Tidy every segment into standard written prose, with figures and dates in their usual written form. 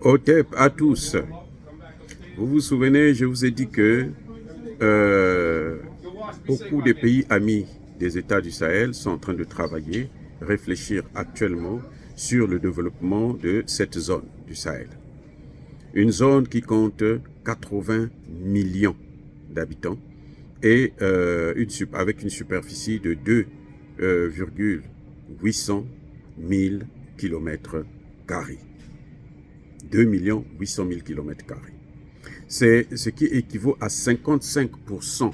Otep à tous. Vous vous souvenez, je vous ai dit que beaucoup de pays amis des États du Sahel sont en train de travailler, réfléchir actuellement sur le développement de cette zone du Sahel. Une zone qui compte 80 millions d'habitants et avec une superficie de 2,800 000 km². 2 800 000 km². C'est ce qui équivaut à 55%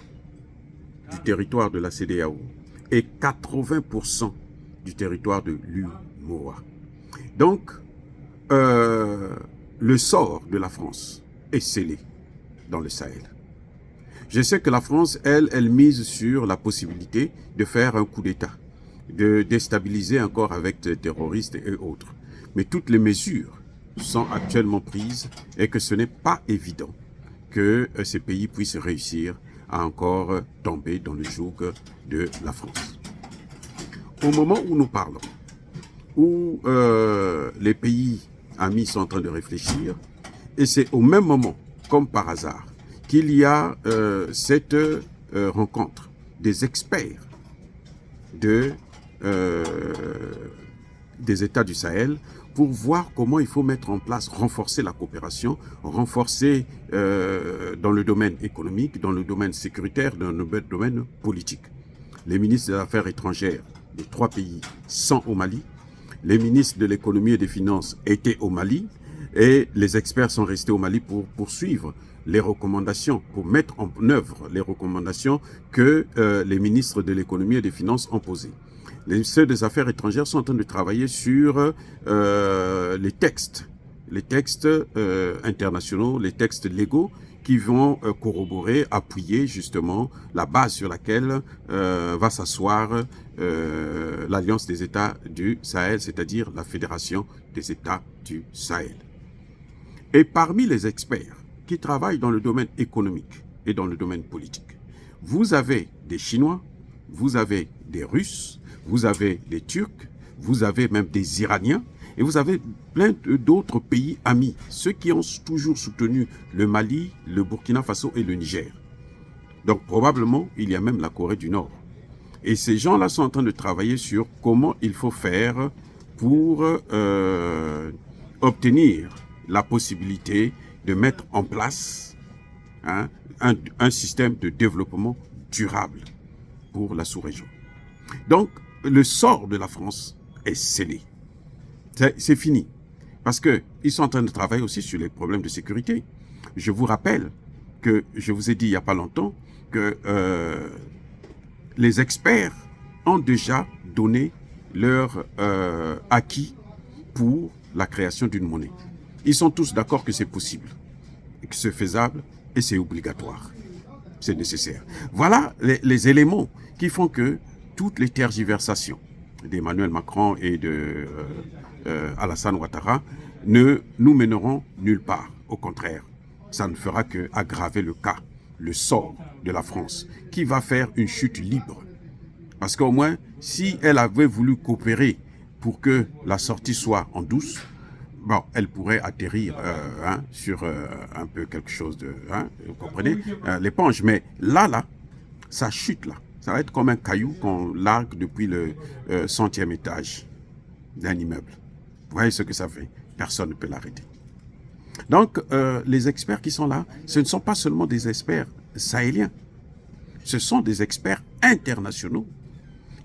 du territoire de la CEDEAO et 80% du territoire de l'UMOA. Donc, le sort de la France est scellé dans le Sahel. Je sais que la France, elle mise sur la possibilité de faire un coup d'État, de déstabiliser encore avec des terroristes et autres. Mais toutes les mesures sont actuellement prises et que ce n'est pas évident que ces pays puissent réussir à encore tomber dans le joug de la France. Au moment où nous parlons, où les pays amis sont en train de réfléchir, et c'est au même moment, comme par hasard, qu'il y a cette rencontre des experts des États du Sahel pour voir comment il faut mettre en place, renforcer la coopération, renforcer dans le domaine économique, dans le domaine sécuritaire, dans le domaine politique. Les ministres des Affaires étrangères des 3 pays sont au Mali, les ministres de l'économie et des finances étaient au Mali, et les experts sont restés au Mali pour poursuivre les recommandations, pour mettre en œuvre les recommandations que les ministres de l'économie et des finances ont posées. Les ministères des Affaires étrangères sont en train de travailler sur les textes internationaux, les textes légaux qui vont corroborer, appuyer justement la base sur laquelle va s'asseoir l'Alliance des États du Sahel, c'est-à-dire la Fédération des États du Sahel. Et parmi les experts qui travaillent dans le domaine économique et dans le domaine politique, vous avez des Chinois, vous avez des Russes, vous avez des Turcs, vous avez même des Iraniens, et vous avez plein d'autres pays amis, ceux qui ont toujours soutenu le Mali, le Burkina Faso et le Niger. Donc probablement, il y a même la Corée du Nord. Et ces gens-là sont en train de travailler sur comment il faut faire pour obtenir la possibilité de mettre en place un système de développement durable pour la sous-région. Donc, le sort de la France est scellé. C'est fini. Parce qu'ils sont en train de travailler aussi sur les problèmes de sécurité. Je vous rappelle que, je vous ai dit il n'y a pas longtemps, que les experts ont déjà donné leur acquis pour la création d'une monnaie. Ils sont tous d'accord que c'est possible, que c'est faisable et c'est obligatoire. C'est nécessaire. Voilà les éléments qui font que toutes les tergiversations d'Emmanuel Macron et de Alassane Ouattara ne nous mèneront nulle part. Au contraire, ça ne fera qu'aggraver le cas, le sort de la France, qui va faire une chute libre. Parce qu'au moins, si elle avait voulu coopérer pour que la sortie soit en douce, bon, elle pourrait atterrir sur un peu quelque chose de, vous comprenez, l'éponge. Mais là, ça chute là. Ça va être comme un caillou qu'on largue depuis le 100e étage d'un immeuble. Vous voyez ce que ça fait? Personne ne peut l'arrêter. Donc, les experts qui sont là, ce ne sont pas seulement des experts sahéliens. Ce sont des experts internationaux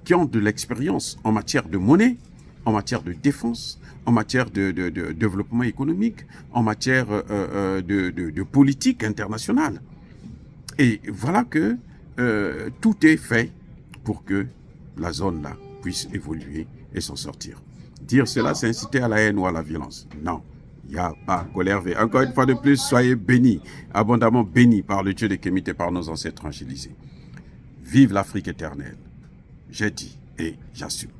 qui ont de l'expérience en matière de monnaie, en matière de défense, en matière de développement économique, en matière de politique internationale. Et voilà que tout est fait pour que la zone-là puisse évoluer et s'en sortir. Dire cela, c'est inciter à la haine ou à la violence. Non, il n'y a pas colère. Encore une fois de plus, soyez bénis, abondamment bénis par le Dieu des Kémites et par nos ancêtres angélisés. Vive l'Afrique éternelle. J'ai dit et j'assume.